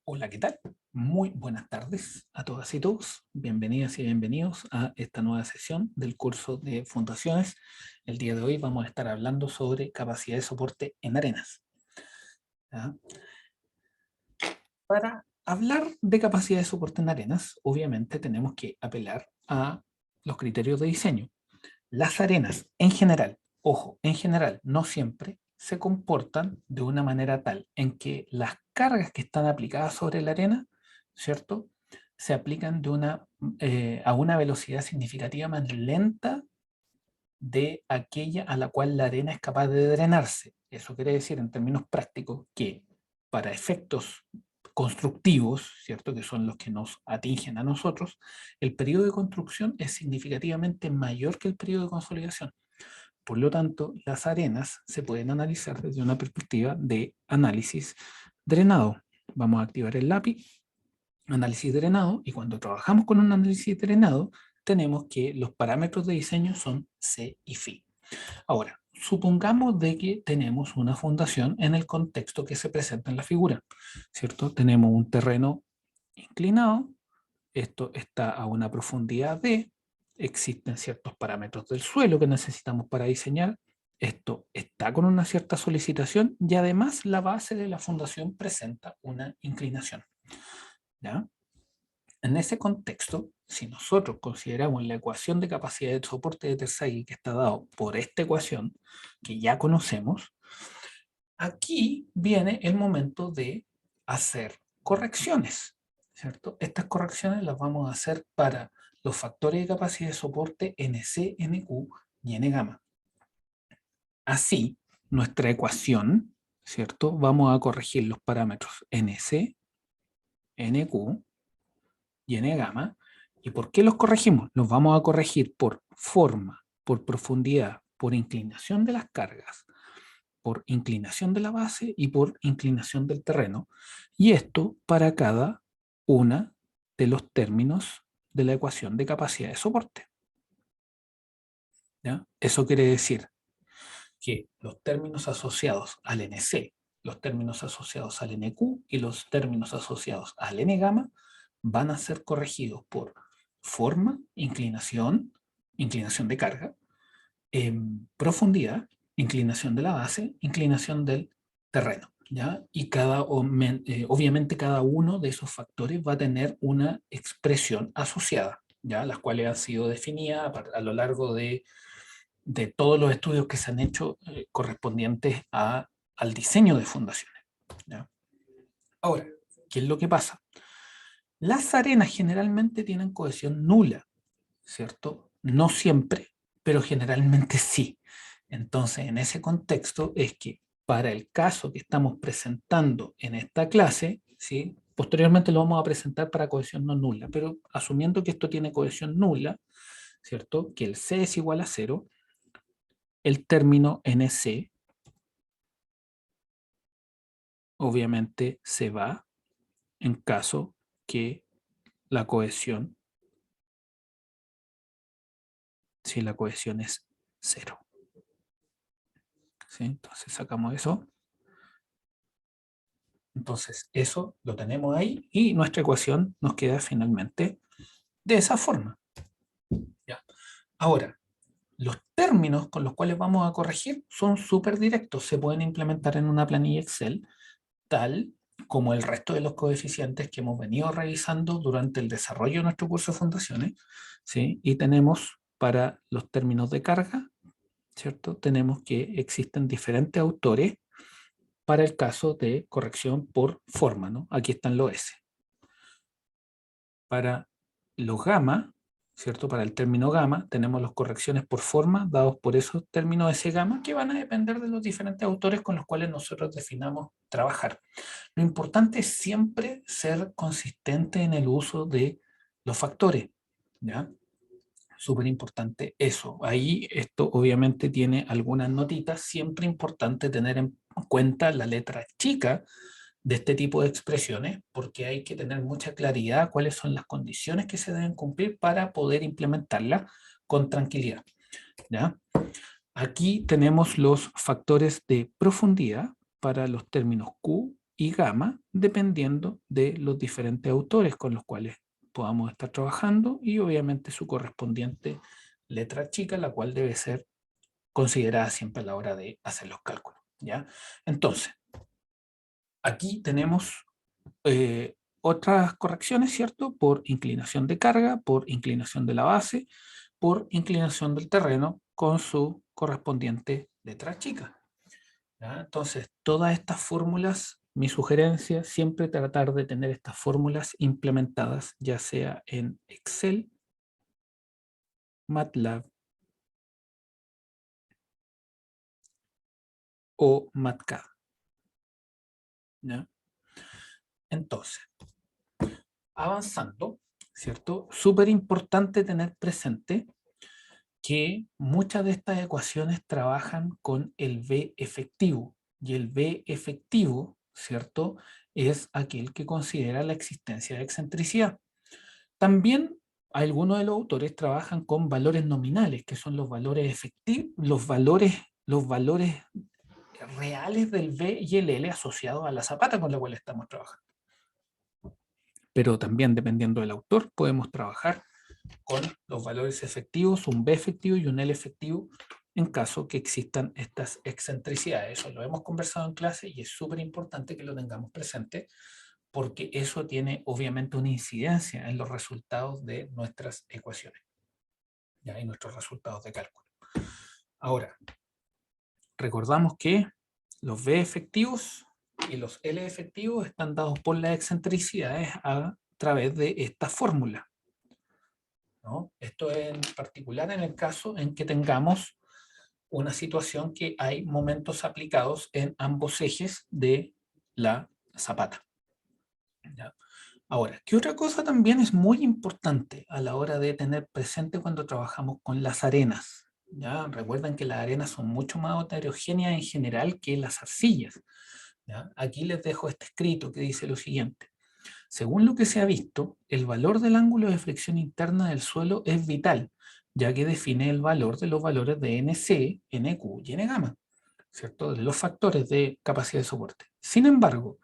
Hola, ¿qué tal? Muy buenas tardes a todas y todos. Bienvenidas y bienvenidos a esta nueva sesión del curso de fundaciones. El día de hoy vamos a estar hablando sobre capacidad de soporte en arenas. ¿Ya? Para hablar de capacidad de soporte en arenas, obviamente tenemos que apelar a los criterios de diseño. Las arenas, en general, ojo, en general, no siempre, se comportan de una manera tal en que las cargas que están aplicadas sobre la arena, ¿cierto? Se aplican a una velocidad significativa más lenta de aquella a la cual la arena es capaz de drenarse. Eso quiere decir, en términos prácticos, que para efectos constructivos, ¿cierto? Que son los que nos atingen a nosotros, el periodo de construcción es significativamente mayor que el periodo de consolidación. Por lo tanto, las arenas se pueden analizar desde una perspectiva de análisis drenado. Vamos a activar el lápiz, análisis drenado, y cuando trabajamos con un análisis drenado, tenemos que los parámetros de diseño son C y Φ. Ahora, supongamos de que tenemos una fundación en el contexto que se presenta en la figura, ¿cierto? Tenemos un terreno inclinado, esto está a una profundidad D, existen ciertos parámetros del suelo que necesitamos para diseñar, esto está con una cierta solicitación y además la base de la fundación presenta una inclinación. ¿Ya? En ese contexto, si nosotros consideramos la ecuación de capacidad de soporte de Tersaghi que está dado por esta ecuación, que ya conocemos, aquí viene el momento de hacer correcciones, ¿cierto? Estas correcciones las vamos a hacer para los factores de capacidad de soporte NC, NQ y N gamma. Así, nuestra ecuación, ¿cierto? Vamos a corregir los parámetros NC, NQ y N gamma. ¿Y por qué los corregimos? Los vamos a corregir por forma, por profundidad, por inclinación de las cargas, por inclinación de la base y por inclinación del terreno. Y esto para cada una de los términos de la ecuación de capacidad de soporte. ¿Ya? Eso quiere decir que los términos asociados al NC, los términos asociados al NQ y los términos asociados al N gamma van a ser corregidos por forma, inclinación, inclinación de carga, profundidad, inclinación de la base, inclinación del terreno. ¿Ya? Y obviamente cada uno de esos factores va a tener una expresión asociada, ¿ya? Las cuales han sido definidas a lo largo de todos los estudios que se han hecho correspondientes al diseño de fundaciones. ¿Ya? Ahora, ¿qué es lo que pasa? Las arenas generalmente tienen cohesión nula, ¿cierto? No siempre, pero generalmente sí. Entonces, en ese contexto es que para el caso que estamos presentando en esta clase, ¿sí? Posteriormente lo vamos a presentar para cohesión no nula, pero asumiendo que esto tiene cohesión nula, ¿cierto? Que el C es igual a 0, el término NC obviamente se va en caso que la cohesión, si la cohesión es 0. ¿Sí? Entonces sacamos eso. Entonces eso lo tenemos ahí y nuestra ecuación nos queda finalmente de esa forma. ¿Ya? Ahora, los términos con los cuales vamos a corregir son súper directos. Se pueden implementar en una planilla Excel tal como el resto de los coeficientes que hemos venido revisando durante el desarrollo de nuestro curso de fundaciones, ¿sí? Y tenemos para los términos de carga, ¿cierto? Tenemos que existen diferentes autores para el caso de corrección por forma, ¿no? Aquí están los S. Para los gamma, ¿cierto? Para el término gamma, tenemos las correcciones por forma dados por esos términos S gamma que van a depender de los diferentes autores con los cuales nosotros definamos trabajar. Lo importante es siempre ser consistente en el uso de los factores, ¿ya? Súper importante eso. Ahí esto obviamente tiene algunas notitas, siempre importante tener en cuenta la letra chica de este tipo de expresiones, porque hay que tener mucha claridad cuáles son las condiciones que se deben cumplir para poder implementarla con tranquilidad, ¿ya? Aquí tenemos los factores de profundidad para los términos Q, y gamma, dependiendo de los diferentes autores con los cuales podamos estar trabajando y obviamente su correspondiente letra chica, la cual debe ser considerada siempre a la hora de hacer los cálculos, ¿ya? Entonces, aquí tenemos otras correcciones, ¿cierto? Por inclinación de carga, por inclinación de la base, por inclinación del terreno con su correspondiente letra chica, ¿ya? Entonces, todas estas fórmulas, mi sugerencia, siempre tratar de tener estas fórmulas implementadas, ya sea en Excel, MATLAB o MATCAD, ¿ya? Entonces, avanzando, ¿cierto? Súper importante tener presente que muchas de estas ecuaciones trabajan con el B efectivo, y el B efectivo, ¿cierto? Es aquel que considera la existencia de excentricidad. También algunos de los autores trabajan con valores nominales, que son los valores efectivos, los valores reales del B y el L asociados a la zapata con la cual estamos trabajando. Pero también, dependiendo del autor, podemos trabajar con los valores efectivos, un B efectivo y un L efectivo, en caso que existan estas excentricidades. Eso lo hemos conversado en clase y es súper importante que lo tengamos presente, porque eso tiene obviamente una incidencia en los resultados de nuestras ecuaciones, ¿ya? Y nuestros resultados de cálculo. Ahora, recordamos que los B efectivos y los L efectivos están dados por las excentricidades a través de esta fórmula, ¿no? Esto en particular en el caso en que tengamos una situación que hay momentos aplicados en ambos ejes de la zapata, ¿ya? Ahora, ¿qué otra cosa también es muy importante a la hora de tener presente cuando trabajamos con las arenas? ¿Ya? Recuerden que las arenas son mucho más heterogéneas en general que las arcillas, ¿ya? Aquí les dejo este escrito que dice lo siguiente. Según lo que se ha visto, el valor del ángulo de fricción interna del suelo es vital, ya que define el valor de los valores de NC, NQ y N-gamma, ¿cierto? De los factores de capacidad de soporte. Sin embargo,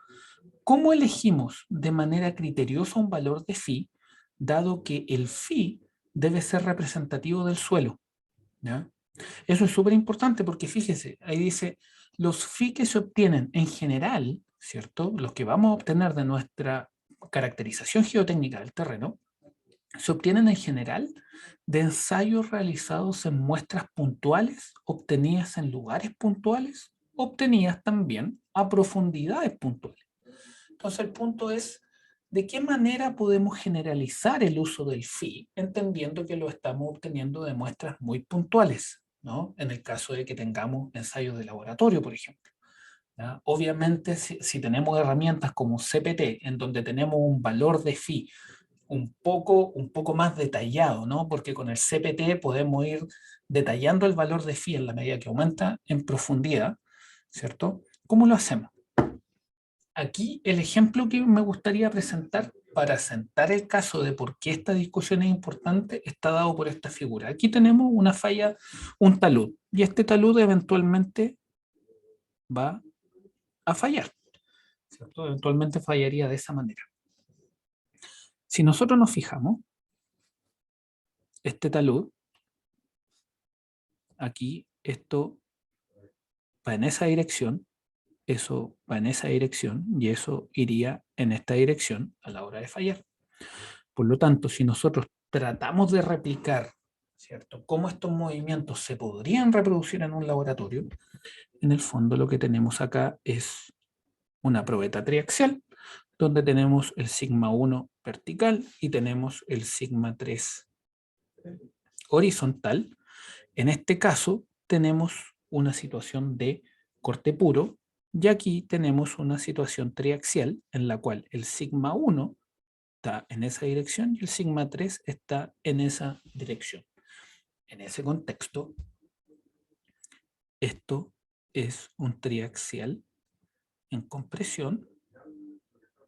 ¿cómo elegimos de manera criteriosa un valor de phi, dado que el phi debe ser representativo del suelo? ¿Ya? Eso es súper importante porque fíjese, ahí dice, los phi que se obtienen en general, ¿cierto? Los que vamos a obtener de nuestra caracterización geotécnica del terreno, se obtienen en general de ensayos realizados en muestras puntuales, obtenidas en lugares puntuales, obtenidas también a profundidades puntuales. Entonces el punto es, ¿de qué manera podemos generalizar el uso del phi, entendiendo que lo estamos obteniendo de muestras muy puntuales, ¿no? En el caso de que tengamos ensayos de laboratorio, por ejemplo, ¿ya? Obviamente, si tenemos herramientas como CPT, en donde tenemos un valor de phi un poco más detallado, ¿no? Porque con el CPT podemos ir detallando el valor de phi en la medida que aumenta en profundidad, ¿cierto? ¿Cómo lo hacemos? Aquí el ejemplo que me gustaría presentar para sentar el caso de por qué esta discusión es importante está dado por esta figura. Aquí tenemos una falla, un talud, y este talud eventualmente va a fallar, ¿cierto? Eventualmente fallaría de esa manera. Si nosotros nos fijamos, este talud, aquí esto va en esa dirección, eso va en esa dirección y eso iría en esta dirección a la hora de fallar. Por lo tanto, si nosotros tratamos de replicar, ¿cierto?, cómo estos movimientos se podrían reproducir en un laboratorio, en el fondo lo que tenemos acá es una probeta triaxial, donde tenemos el sigma 1 vertical y tenemos el sigma 3 horizontal. En este caso tenemos una situación de corte puro y aquí tenemos una situación triaxial en la cual el sigma 1 está en esa dirección y el sigma 3 está en esa dirección. En ese contexto, esto es un triaxial en compresión.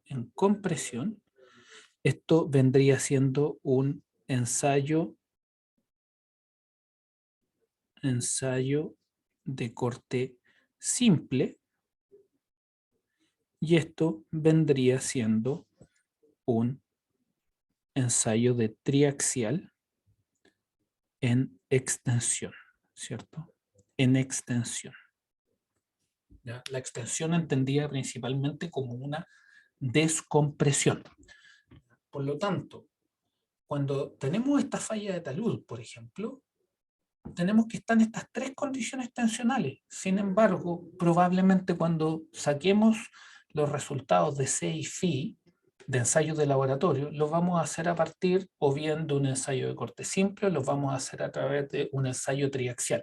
En compresión, esto vendría siendo un ensayo de corte simple Y esto vendría siendo un ensayo de triaxial en extensión, ¿cierto? En extensión. ¿Ya? La extensión entendida principalmente como una descompresión. Por lo tanto, cuando tenemos esta falla de talud, por ejemplo, tenemos que estar en estas tres condiciones tensionales. Sin embargo, probablemente cuando saquemos los resultados de C y Phi de ensayos de laboratorio, los vamos a hacer a partir o bien de un ensayo de corte simple, o los vamos a hacer a través de un ensayo triaxial.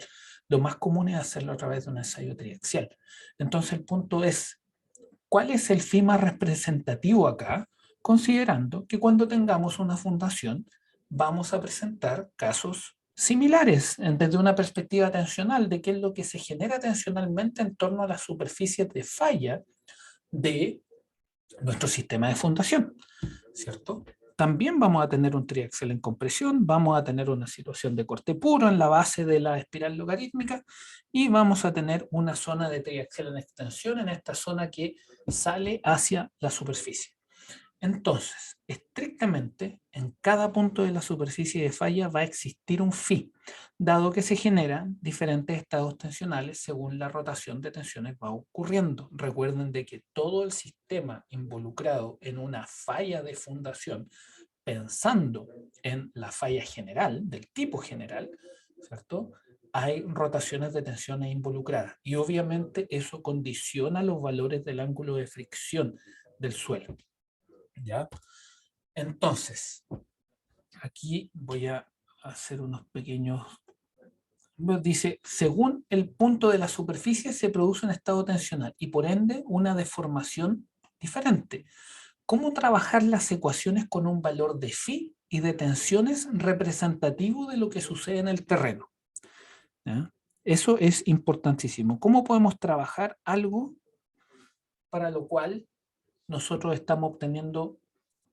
Lo más común es hacerlo a través de un ensayo triaxial. Entonces el punto es, ¿cuál es el Phi más representativo acá? Considerando que cuando tengamos una fundación, vamos a presentar casos similares desde una perspectiva tensional de qué es lo que se genera tensionalmente en torno a las superficies de falla de nuestro sistema de fundación, ¿cierto? También vamos a tener un triaxial en compresión, vamos a tener una situación de corte puro en la base de la espiral logarítmica y vamos a tener una zona de triaxial en extensión en esta zona que sale hacia la superficie. Entonces, estrictamente, en cada punto de la superficie de falla va a existir un phi, dado que se generan diferentes estados tensionales según la rotación de tensiones va ocurriendo. Recuerden de que todo el sistema involucrado en una falla de fundación, pensando en la falla general, del tipo general, ¿cierto? Hay rotaciones de tensiones involucradas y obviamente eso condiciona los valores del ángulo de fricción del suelo. ¿Ya? Entonces, aquí voy a hacer unos pequeños... Dice, según el punto de la superficie se produce un estado tensional y por ende una deformación diferente. ¿Cómo trabajar las ecuaciones con un valor de phi y de tensiones representativo de lo que sucede en el terreno? ¿Ya? Eso es importantísimo. ¿Cómo podemos trabajar algo para lo cual nosotros estamos obteniendo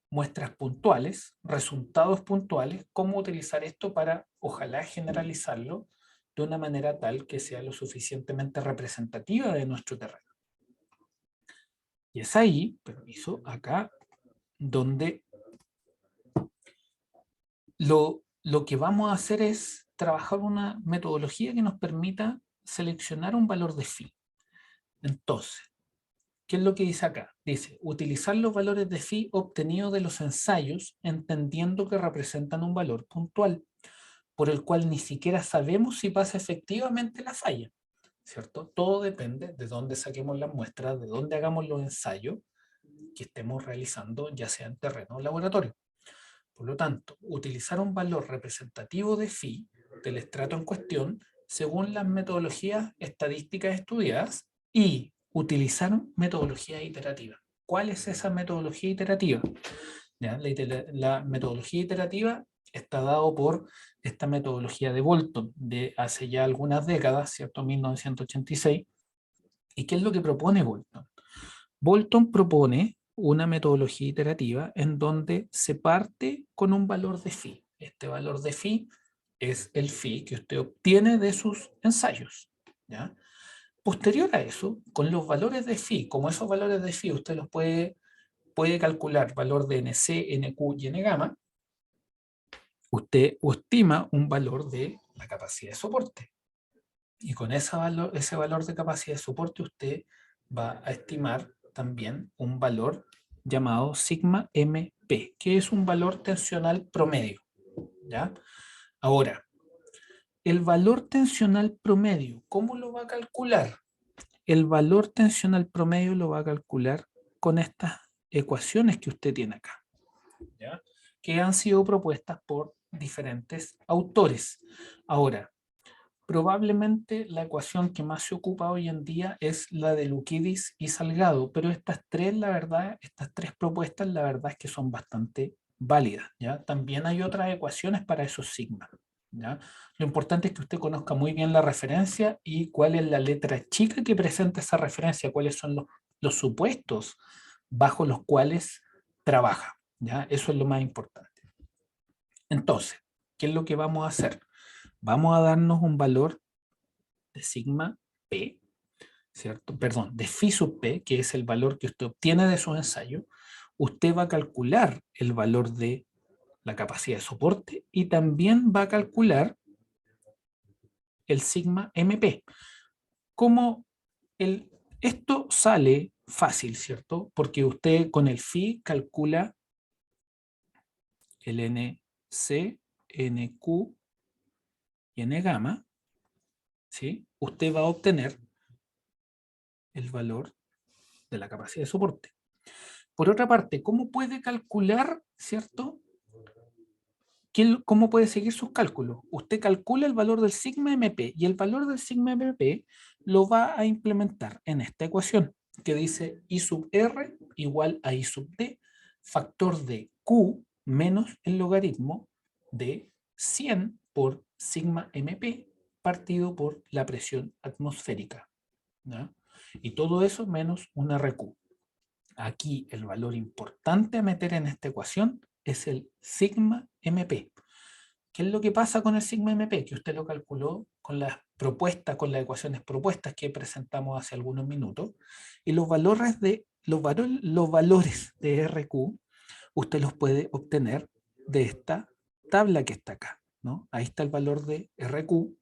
muestras puntuales, resultados puntuales, cómo utilizar esto para, ojalá, generalizarlo de una manera tal que sea lo suficientemente representativa de nuestro terreno? Y es ahí, permiso, acá, donde lo que vamos a hacer es trabajar una metodología que nos permita seleccionar un valor de phi. Entonces, ¿qué es lo que dice acá? Dice, utilizar los valores de phi obtenidos de los ensayos, entendiendo que representan un valor puntual, por el cual ni siquiera sabemos si pasa efectivamente la falla, ¿cierto? Todo depende de dónde saquemos las muestras, de dónde hagamos los ensayos que estemos realizando, ya sea en terreno o laboratorio. Por lo tanto, utilizar un valor representativo de phi del estrato en cuestión según las metodologías estadísticas estudiadas y utilizar metodología iterativa. ¿Cuál es esa metodología iterativa? ¿Ya? La metodología iterativa está dado por esta metodología de Bolton de hace ya algunas décadas, ¿cierto? 1986. ¿Y qué es lo que propone Bolton? Bolton propone una metodología iterativa en donde se parte con un valor de phi. Este valor de phi es el phi que usted obtiene de sus ensayos, ¿ya? Posterior a eso, con los valores de phi, como esos valores de phi usted los puede calcular valor de NC, NQ y N gamma, usted estima un valor de la capacidad de soporte. Y con ese valor de capacidad de soporte usted va a estimar también un valor llamado sigma MP, que es un valor tensional promedio, ¿ya? Ahora, el valor tensional promedio, ¿cómo lo va a calcular? El valor tensional promedio lo va a calcular con estas ecuaciones que usted tiene acá, ¿ya? Que han sido propuestas por diferentes autores. Ahora, probablemente la ecuación que más se ocupa hoy en día es la de Lukidzis y Salgado, pero estas tres, la verdad, estas tres propuestas, la verdad es que son bastante válidas, ¿ya? También hay otras ecuaciones para esos sigmas, ¿ya? Lo importante es que usted conozca muy bien la referencia y cuál es la letra chica que presenta esa referencia, cuáles son los supuestos bajo los cuales trabaja, ¿ya? Eso es lo más importante. Entonces, ¿qué es lo que vamos a hacer? Vamos a darnos un valor de sigma P, ¿cierto? Perdón, de phi sub p, que es el valor que usted obtiene de su ensayo, usted va a calcular el valor de la capacidad de soporte y también va a calcular el sigma MP. Como esto sale fácil, ¿cierto? Porque usted con el phi calcula el NC, NQ y N gamma, ¿sí? Usted va a obtener el valor de la capacidad de soporte. Por otra parte, ¿cómo puede calcular, ¿cierto? ¿Cómo puede seguir sus cálculos? Usted calcula el valor del sigma MP y el valor del sigma MP lo va a implementar en esta ecuación que dice I sub R igual a I sub D, factor de Q menos el logaritmo de 100 por sigma MP partido por la presión atmosférica, ¿ya? Y todo eso menos un RQ. Aquí el valor importante a meter en esta ecuación es el sigma MP. ¿Qué es lo que pasa con el sigma MP? Que usted lo calculó con las propuestas, con las ecuaciones propuestas que presentamos hace algunos minutos. Y los valores de RQ, usted los puede obtener de esta tabla que está acá, ¿no? Ahí está el valor de RQ,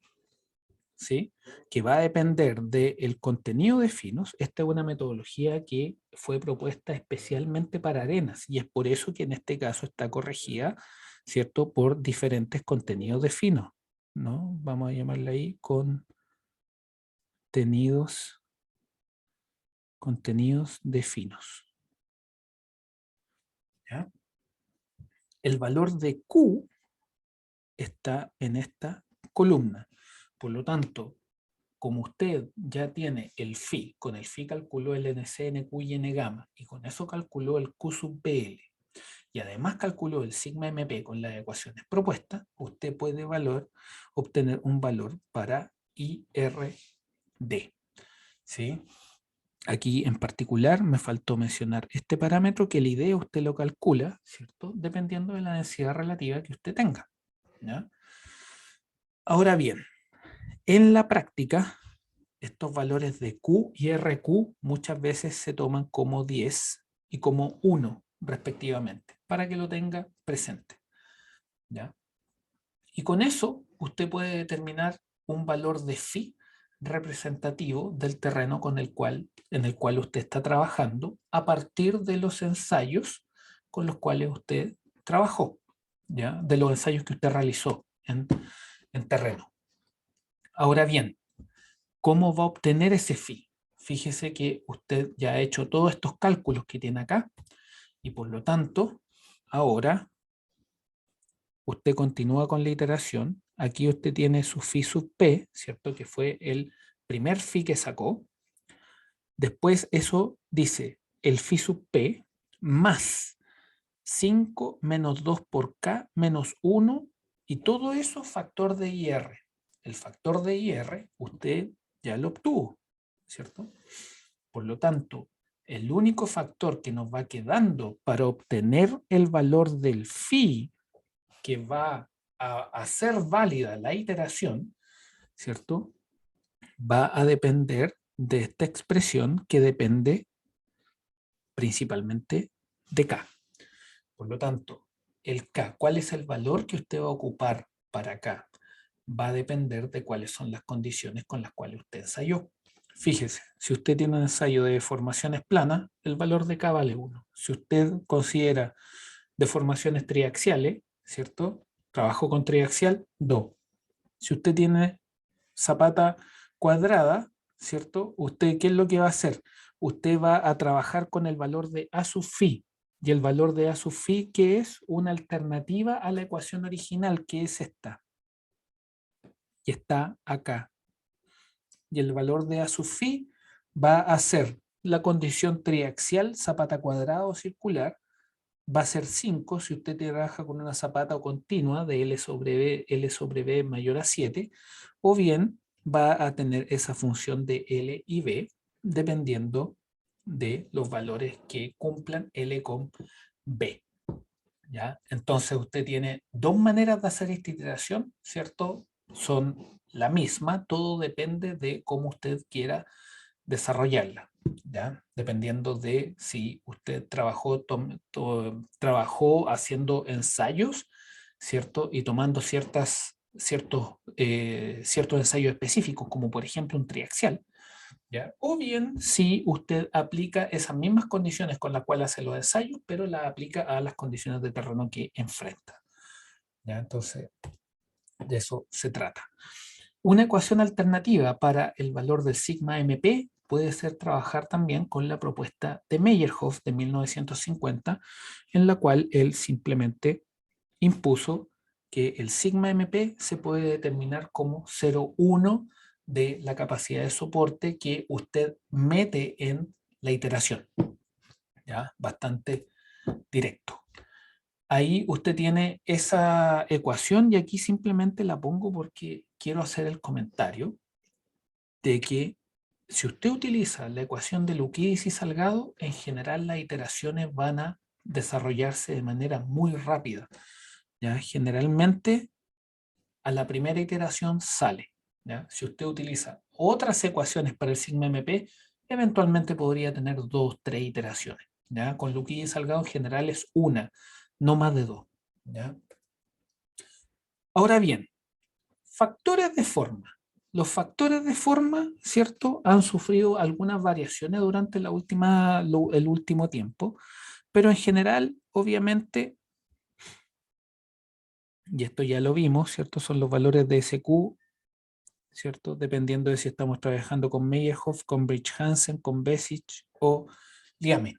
¿sí? Que va a depender del contenido de finos. Esta es una metodología que fue propuesta especialmente para arenas y es por eso que en este caso está corregida, ¿cierto? Por diferentes contenidos de finos, ¿no? Vamos a llamarle ahí contenidos de finos. ¿Ya? El valor de Q está en esta columna. Por lo tanto, como usted ya tiene el phi, con el phi calculó el NC, NQ y N gamma, y con eso calculó el Q sub BL, y además calculó el sigma MP con las ecuaciones propuestas, usted puede obtener un valor para IRD. ¿Sí? Aquí en particular me faltó mencionar este parámetro que la idea usted lo calcula, ¿cierto? Dependiendo de la densidad relativa que usted tenga, ¿ya? Ahora bien, en la práctica, estos valores de Q y RQ muchas veces se toman como 10 y como 1 respectivamente, para que lo tenga presente, ¿ya? Y con eso usted puede determinar un valor de phi representativo del terreno en el cual usted está trabajando a partir de los ensayos con los cuales usted trabajó, ¿ya? De los ensayos que usted realizó en terreno. Ahora bien, ¿cómo va a obtener ese phi? Fíjese que usted ya ha hecho todos estos cálculos que tiene acá y por lo tanto, ahora usted continúa con la iteración. Aquí usted tiene su phi sub p, ¿cierto? Que fue el primer phi que sacó. Después eso dice el phi sub p más 5 menos 2 por k menos 1 y todo eso factor de IR. El factor de IR usted ya lo obtuvo, ¿cierto? Por lo tanto, el único factor que nos va quedando para obtener el valor del phi que va a hacer válida la iteración, ¿cierto? Va a depender de esta expresión que depende principalmente de K. Por lo tanto, el K, ¿cuál es el valor que usted va a ocupar para K? Va a depender de cuáles son las condiciones con las cuales usted ensayó. Fíjese, si usted tiene un ensayo de deformaciones planas, el valor de K vale 1. Si usted considera deformaciones triaxiales, ¿cierto? Trabajo con triaxial, 2. Si usted tiene zapata cuadrada, ¿cierto? ¿Usted qué es lo que va a hacer? Usted va a trabajar con el valor de A sub phi. Y el valor de A sub phi, que es una alternativa a la ecuación original, que es esta. Y está acá. Y el valor de A sub phi va a ser la condición triaxial, zapata cuadrada o circular, va a ser 5 si usted trabaja con una zapata continua de L sobre B mayor a 7, o bien va a tener esa función de L y B dependiendo de los valores que cumplan L con B. ¿Ya? Entonces usted tiene dos maneras de hacer esta iteración, ¿cierto? Son la misma, todo depende de cómo usted quiera desarrollarla, ¿ya? Dependiendo de si usted trabajó haciendo ensayos, ¿cierto? Y tomando ciertos ensayos específicos, como por ejemplo un triaxial, ¿ya? O bien si usted aplica esas mismas condiciones con las cuales hace los ensayos, pero las aplica a las condiciones de terreno que enfrenta, ¿ya? Entonces, de eso se trata. Una ecuación alternativa para el valor del sigma MP puede ser trabajar también con la propuesta de Meyerhoff de 1950, en la cual él simplemente impuso que el sigma MP se puede determinar como 0,1 de la capacidad de soporte que usted mete en la iteración. ¿Ya? Bastante directo. Ahí usted tiene esa ecuación y aquí simplemente la pongo porque quiero hacer el comentario de que si usted utiliza la ecuación de Luquides y Salgado, en general las iteraciones van a desarrollarse de manera muy rápida. ¿Ya? Generalmente a la primera iteración sale. ¿Ya? Si usted utiliza otras ecuaciones para el sigma MP, eventualmente podría tener 2, 3 iteraciones. ¿Ya? Con Luquides y Salgado en general es una, no más de 2. ¿Ya? Ahora bien, factores de forma. Los factores de forma, ¿cierto?, han sufrido algunas variaciones durante el último tiempo, pero en general, obviamente, y esto ya lo vimos, ¿cierto?, son los valores de SQ, ¿cierto?, dependiendo de si estamos trabajando con Meyerhoff, con Bridge-Hansen, con Bessich o Liamen,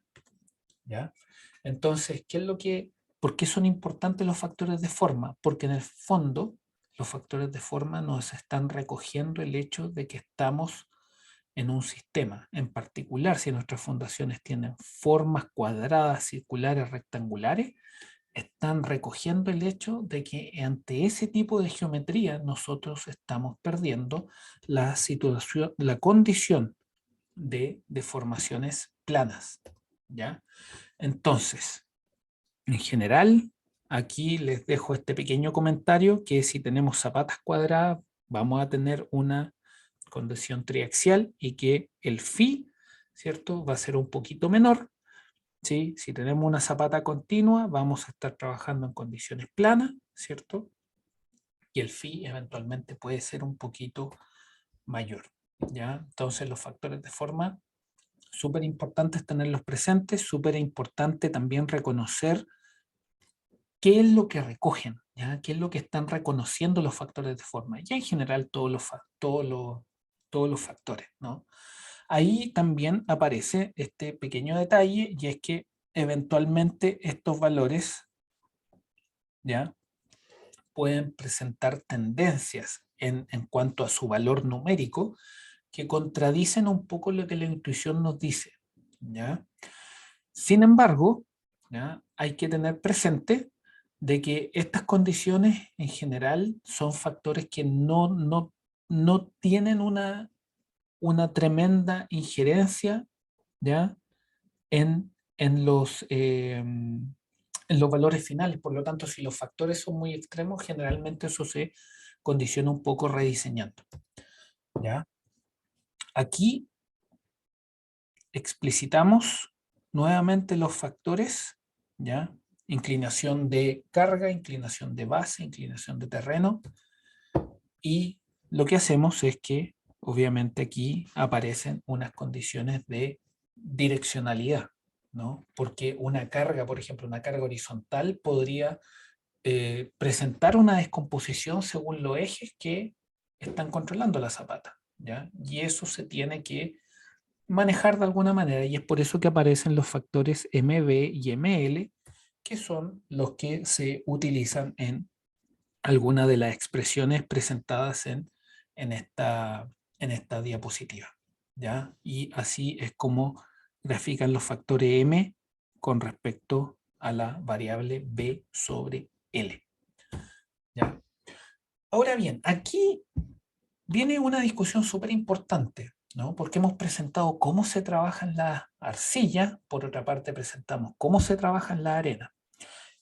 ¿ya? Entonces, ¿por qué son importantes los factores de forma? Porque en el fondo los factores de forma nos están recogiendo el hecho de que estamos en un sistema. En particular, si nuestras fundaciones tienen formas cuadradas, circulares, rectangulares, están recogiendo el hecho de que ante ese tipo de geometría nosotros estamos perdiendo la situación, la condición de deformaciones planas, ¿ya? Entonces, en general, aquí les dejo este pequeño comentario que si tenemos zapatas cuadradas, vamos a tener una condición triaxial y que el phi, ¿cierto?, va a ser un poquito menor. ¿Sí? Si tenemos una zapata continua, vamos a estar trabajando en condiciones planas, ¿cierto? Y el phi eventualmente puede ser un poquito mayor, ¿ya? Entonces los factores de forma, súper importantes tenerlos presentes, súper importante también reconocer qué es lo que recogen, ¿ya? ¿Qué es lo que están reconociendo los factores de forma? Y en general todos los factores, ¿no? Ahí también aparece este pequeño detalle y es que eventualmente estos valores, ¿ya?, pueden presentar tendencias en cuanto a su valor numérico que contradicen un poco lo que la intuición nos dice, ¿ya? Sin embargo, ¿ya?, hay que tener presente de que estas condiciones en general son factores que no tienen una tremenda injerencia, ¿ya?, en los valores finales. Por lo tanto, si los factores son muy extremos, generalmente eso se condiciona un poco rediseñando, ¿ya? Aquí explicitamos nuevamente los factores, ¿ya? Inclinación de carga, inclinación de base, inclinación de terreno, y lo que hacemos es que obviamente aquí aparecen unas condiciones de direccionalidad, ¿no? Porque una carga, por ejemplo, una carga horizontal podría presentar una descomposición según los ejes que están controlando la zapata, ¿ya? Y eso se tiene que manejar de alguna manera, y es por eso que aparecen los factores MB y ML, que son los que se utilizan en alguna de las expresiones presentadas en esta diapositiva, ¿ya? Y así es como grafican los factores M con respecto a la variable B sobre L, ¿ya? Ahora bien, aquí viene una discusión súper importante, ¿no? Porque hemos presentado cómo se trabaja en la arcilla, por otra parte presentamos cómo se trabaja en la arena.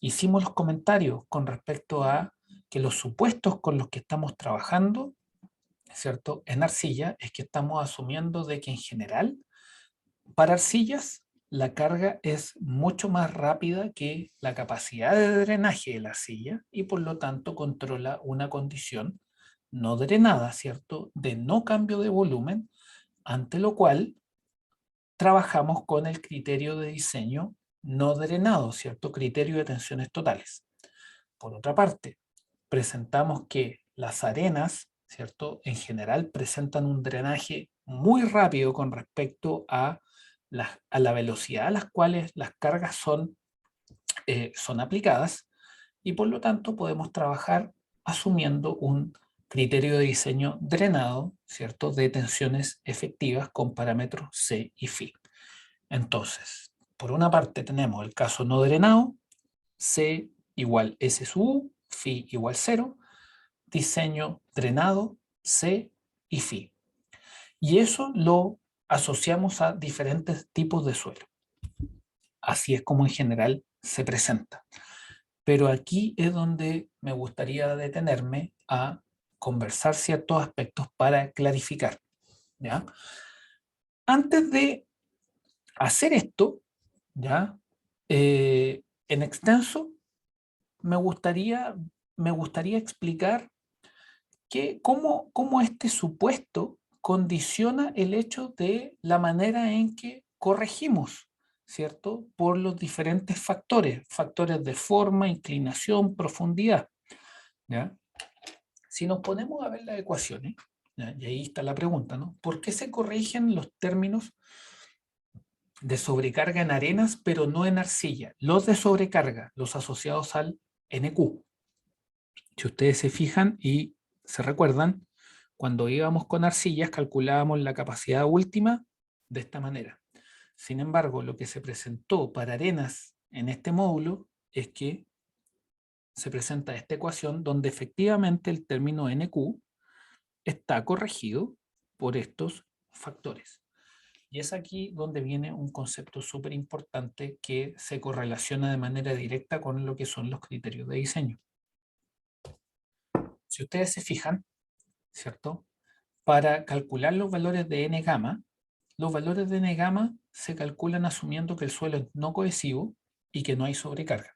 Hicimos los comentarios con respecto a que los supuestos con los que estamos trabajando ¿cierto? En arcilla es que estamos asumiendo de que en general, para arcillas, la carga es mucho más rápida que la capacidad de drenaje de la arcilla y por lo tanto controla una condición no drenada, ¿cierto? De no cambio de volumen, ante lo cual trabajamos con el criterio de diseño no drenado, ¿cierto? Criterio de tensiones totales. Por otra parte, presentamos que las arenas, ¿cierto? En general presentan un drenaje muy rápido con respecto a la velocidad a las cuales las cargas son aplicadas y por lo tanto podemos trabajar asumiendo un criterio de diseño drenado, ¿cierto? De tensiones efectivas con parámetros C y Φ. Entonces, por una parte tenemos el caso no drenado, C igual S sub U, Φ igual 0, diseño drenado, C y Φ. Y eso lo asociamos a diferentes tipos de suelo. Así es como en general se presenta. Pero aquí es donde me gustaría detenerme a conversar ciertos aspectos para clarificar, ¿ya? Antes de hacer esto, ¿ya? En extenso, me gustaría, me gustaría explicar cómo este supuesto condiciona el hecho de la manera en que corregimos, ¿cierto? Por los diferentes factores, factores de forma, inclinación, profundidad, ¿ya? Si nos ponemos a ver las ecuaciones, ¿ya? Y ahí está la pregunta, ¿no? ¿Por qué se corrigen los términos de sobrecarga en arenas, pero no en arcilla? Los de sobrecarga, los asociados al NQ. Si ustedes se fijan y se recuerdan, cuando íbamos con arcillas calculábamos la capacidad última de esta manera. Sin embargo, lo que se presentó para arenas en este módulo es que se presenta esta ecuación donde efectivamente el término NQ está corregido por estos factores. Y es aquí donde viene un concepto súper importante que se correlaciona de manera directa con lo que son los criterios de diseño. Si ustedes se fijan, ¿cierto? Para calcular los valores de n gamma, los valores de n gamma se calculan asumiendo que el suelo es no cohesivo y que no hay sobrecarga.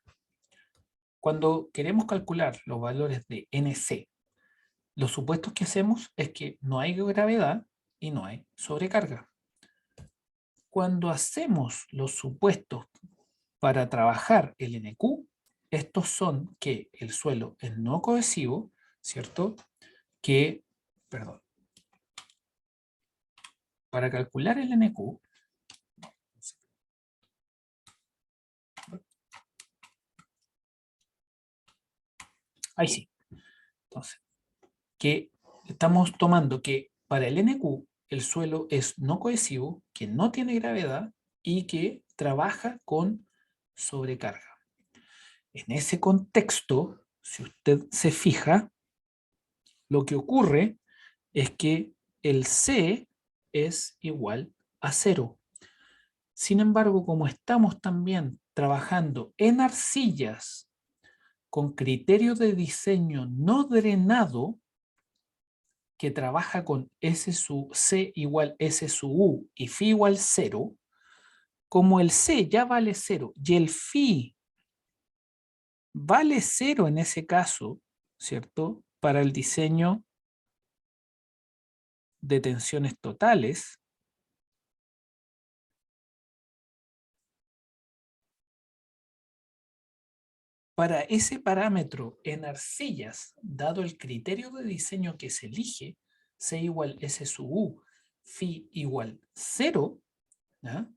Cuando queremos calcular los valores de nc, los supuestos que hacemos es que no hay gravedad y no hay sobrecarga. Cuando hacemos los supuestos para trabajar el NQ, estos son que el suelo es no cohesivo, ¿cierto? Perdón, para calcular el NQ, ahí sí, entonces, que estamos tomando que para el NQ el suelo es no cohesivo, que no tiene gravedad y que trabaja con sobrecarga. En ese contexto, si usted se fija, lo que ocurre es que el C es igual a 0. Sin embargo, como estamos también trabajando en arcillas con criterio de diseño no drenado, que trabaja con S sub C igual S sub U y phi igual 0, como el C ya vale 0 y el phi vale 0 en ese caso, ¿cierto? Para el diseño de tensiones totales, para ese parámetro en arcillas, dado el criterio de diseño que se elige, C igual S sub U, phi igual 0, ¿ya?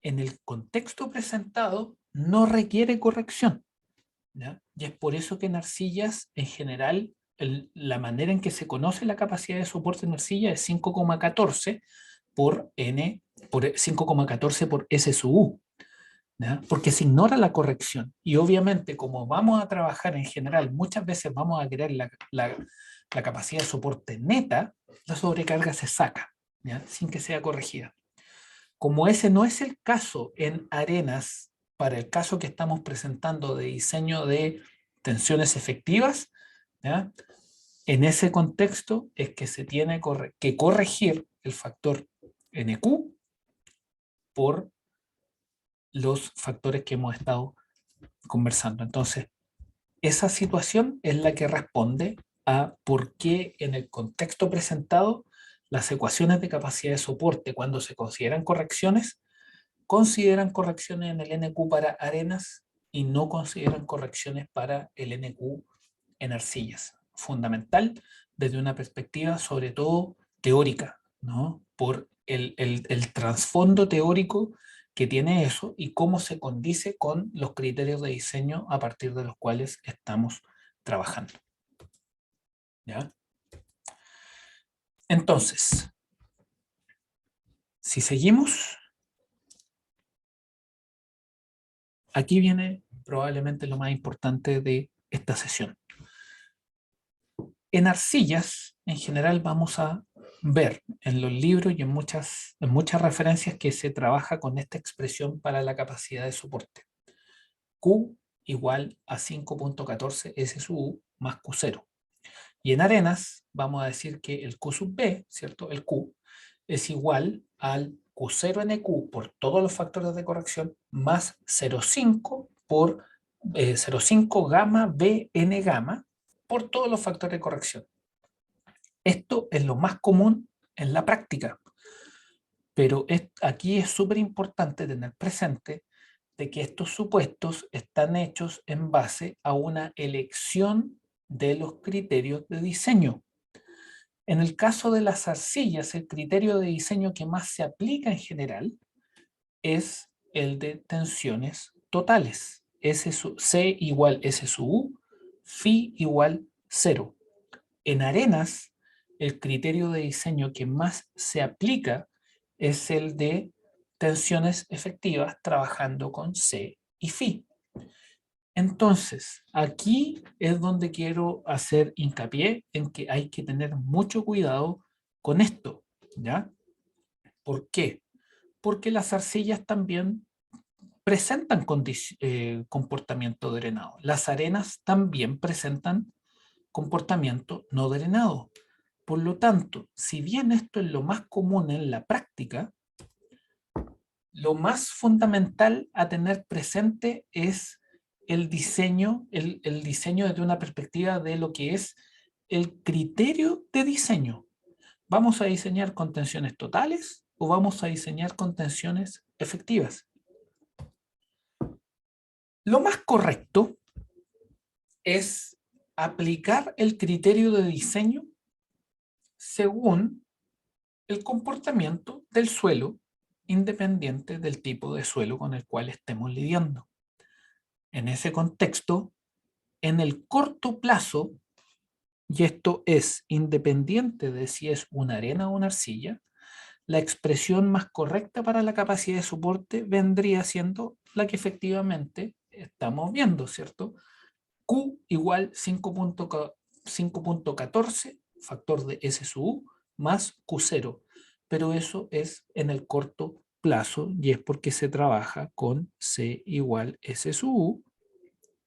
En el contexto presentado no requiere corrección, ¿ya? Y es por eso que en arcillas, en general, la manera en que se conoce la capacidad de soporte en arcilla es 5,14 por N, por 5,14 por S sub U, ¿ya? Porque se ignora la corrección. Y obviamente, como vamos a trabajar en general, muchas veces vamos a querer la capacidad de soporte neta, la sobrecarga se saca, ¿ya? Sin que sea corregida. Como ese no es el caso en arenas, para el caso que estamos presentando de diseño de tensiones efectivas, ¿ya? En ese contexto es que se tiene que corregir el factor NQ por los factores que hemos estado conversando. Entonces, esa situación es la que responde a por qué en el contexto presentado las ecuaciones de capacidad de soporte, cuando se consideran correcciones en el NQ para arenas y no consideran correcciones para el NQ en arcillas. Fundamental desde una perspectiva sobre todo teórica, ¿no? Por el trasfondo teórico que tiene eso y cómo se condice con los criterios de diseño a partir de los cuales estamos trabajando. ¿Ya? Entonces, si seguimos, aquí viene probablemente lo más importante de esta sesión. En arcillas, en general, vamos a ver en los libros y en muchas referencias que se trabaja con esta expresión para la capacidad de soporte. Q igual a 5.14 S sub U más Q0. Y en arenas vamos a decir que el Q sub B, ¿cierto? El Q es igual al Q0 NQ por todos los factores de corrección más 0,5 por 0,5 gamma B N gamma por todos los factores de corrección. Esto es lo más común en la práctica, pero aquí es súper importante tener presente de que estos supuestos están hechos en base a una elección de los criterios de diseño. En el caso de las arcillas, el criterio de diseño que más se aplica en general es el de tensiones totales. C igual S sub U, phi igual 0. En arenas, el criterio de diseño que más se aplica es el de tensiones efectivas trabajando con C y phi. Entonces, aquí es donde quiero hacer hincapié en que hay que tener mucho cuidado con esto, ¿ya? ¿Por qué? Porque las arcillas también presentan comportamiento drenado. Las arenas también presentan comportamiento no drenado. Por lo tanto, si bien esto es lo más común en la práctica, lo más fundamental a tener presente es el diseño desde una perspectiva de lo que es el criterio de diseño. ¿Vamos a diseñar con tensiones totales o vamos a diseñar con tensiones efectivas? Lo más correcto es aplicar el criterio de diseño según el comportamiento del suelo, independiente del tipo de suelo con el cual estemos lidiando. En ese contexto, en el corto plazo, y esto es independiente de si es una arena o una arcilla, la expresión más correcta para la capacidad de soporte vendría siendo la que efectivamente estamos viendo, ¿cierto? Q igual 5.14, factor de S sub U, más Q0. Pero eso es en el corto plazo y es porque se trabaja con C igual S sub U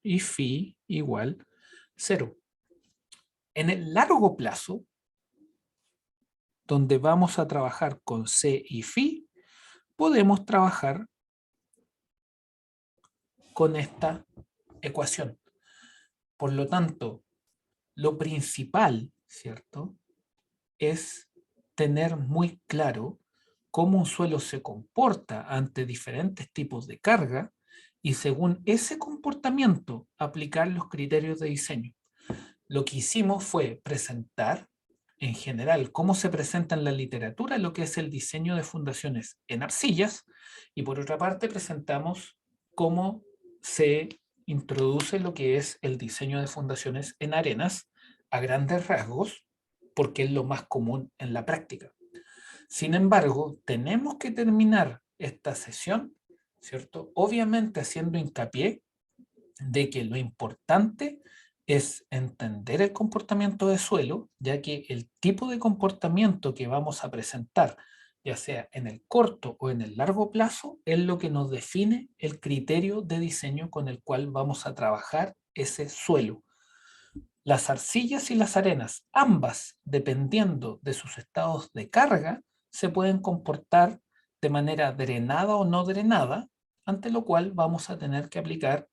y phi igual 0. En el largo plazo, donde vamos a trabajar con C y phi, podemos trabajar con esta ecuación. Por lo tanto, lo principal, ¿cierto?, es tener muy claro cómo un suelo se comporta ante diferentes tipos de carga y según ese comportamiento aplicar los criterios de diseño. Lo que hicimos fue presentar en general cómo se presenta en la literatura lo que es el diseño de fundaciones en arcillas y por otra parte presentamos cómo se introduce lo que es el diseño de fundaciones en arenas a grandes rasgos porque es lo más común en la práctica. Sin embargo, tenemos que terminar esta sesión, ¿cierto? Obviamente haciendo hincapié de que lo importante es entender el comportamiento de suelo, ya que el tipo de comportamiento que vamos a presentar, ya sea en el corto o en el largo plazo, es lo que nos define el criterio de diseño con el cual vamos a trabajar ese suelo. Las arcillas y las arenas, ambas, dependiendo de sus estados de carga, se pueden comportar de manera drenada o no drenada, ante lo cual vamos a tener que aplicar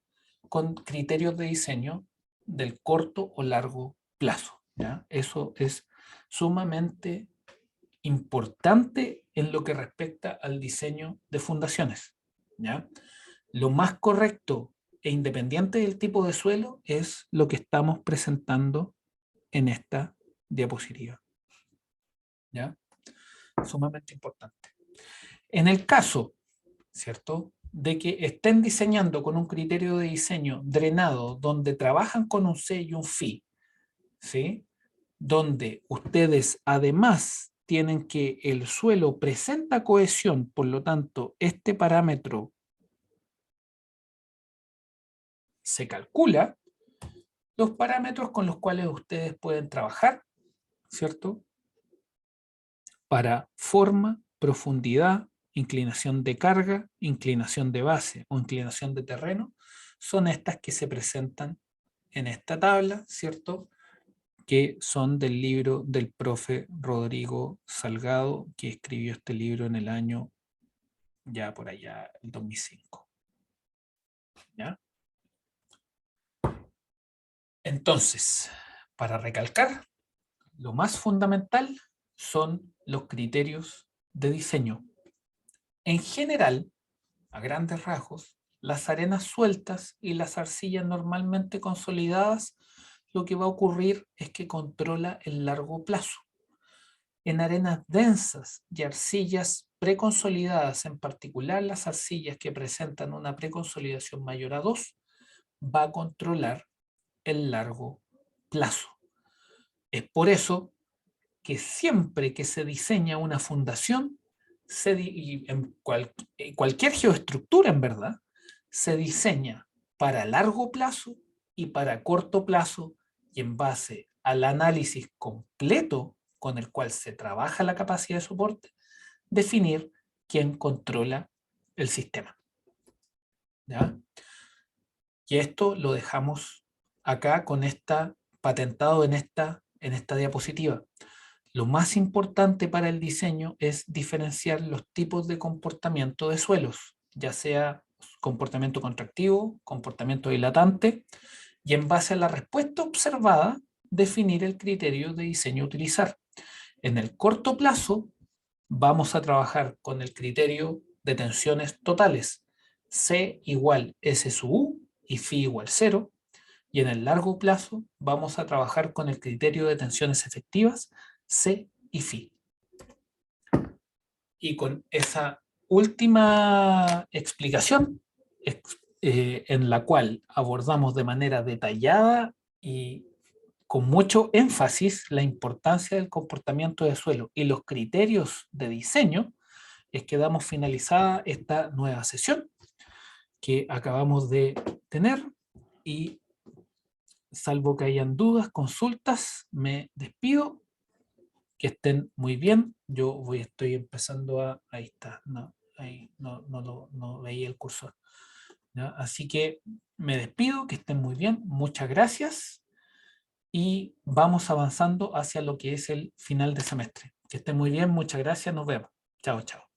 con criterios de diseño del corto o largo plazo, ¿ya? Eso es sumamente importante en lo que respecta al diseño de fundaciones, ¿ya? Lo más correcto e independiente del tipo de suelo es lo que estamos presentando en esta diapositiva, ¿ya? Sumamente importante. En el caso, ¿cierto?, de que estén diseñando con un criterio de diseño drenado, donde trabajan con un C y un Φ, ¿sí?, donde ustedes además tienen que el suelo presenta cohesión, por lo tanto, este parámetro se calcula, los parámetros con los cuales ustedes pueden trabajar, ¿cierto?, para forma, profundidad, inclinación de carga, inclinación de base o inclinación de terreno, son estas que se presentan en esta tabla, ¿cierto?, que son del libro del profe Rodrigo Salgado, que escribió este libro en el año, ya por allá, el 2005. ¿Ya? Entonces, para recalcar, lo más fundamental son los criterios de diseño. En general, a grandes rasgos, las arenas sueltas y las arcillas normalmente consolidadas, lo que va a ocurrir es que controla el largo plazo. En arenas densas y arcillas preconsolidadas, en particular las arcillas que presentan una preconsolidación mayor a 2, va a controlar el largo plazo. Es por eso que siempre que se diseña una fundación, y en cualquier geoestructura en verdad, se diseña para largo plazo y para corto plazo, y en base al análisis completo con el cual se trabaja la capacidad de soporte, definir quién controla el sistema, ¿ya? Y esto lo dejamos acá con esta patentado en esta diapositiva. Lo más importante para el diseño es diferenciar los tipos de comportamiento de suelos, ya sea comportamiento contractivo, comportamiento dilatante, y en base a la respuesta observada, definir el criterio de diseño a utilizar. En el corto plazo, vamos a trabajar con el criterio de tensiones totales, C igual S sub U y Φ igual 0, y en el largo plazo vamos a trabajar con el criterio de tensiones efectivas, C y Φ. Y con esa última explicación, en la cual abordamos de manera detallada y con mucho énfasis la importancia del comportamiento de suelo y los criterios de diseño, es que damos finalizada esta nueva sesión que acabamos de tener, y salvo que hayan dudas, consultas, me despido. Que estén muy bien. Yo estoy empezando ahí está, no, ahí no veía el cursor, ¿ya? Así que me despido, que estén muy bien, muchas gracias, y vamos avanzando hacia lo que es el final de semestre. Que estén muy bien, muchas gracias, nos vemos. Chao, chao.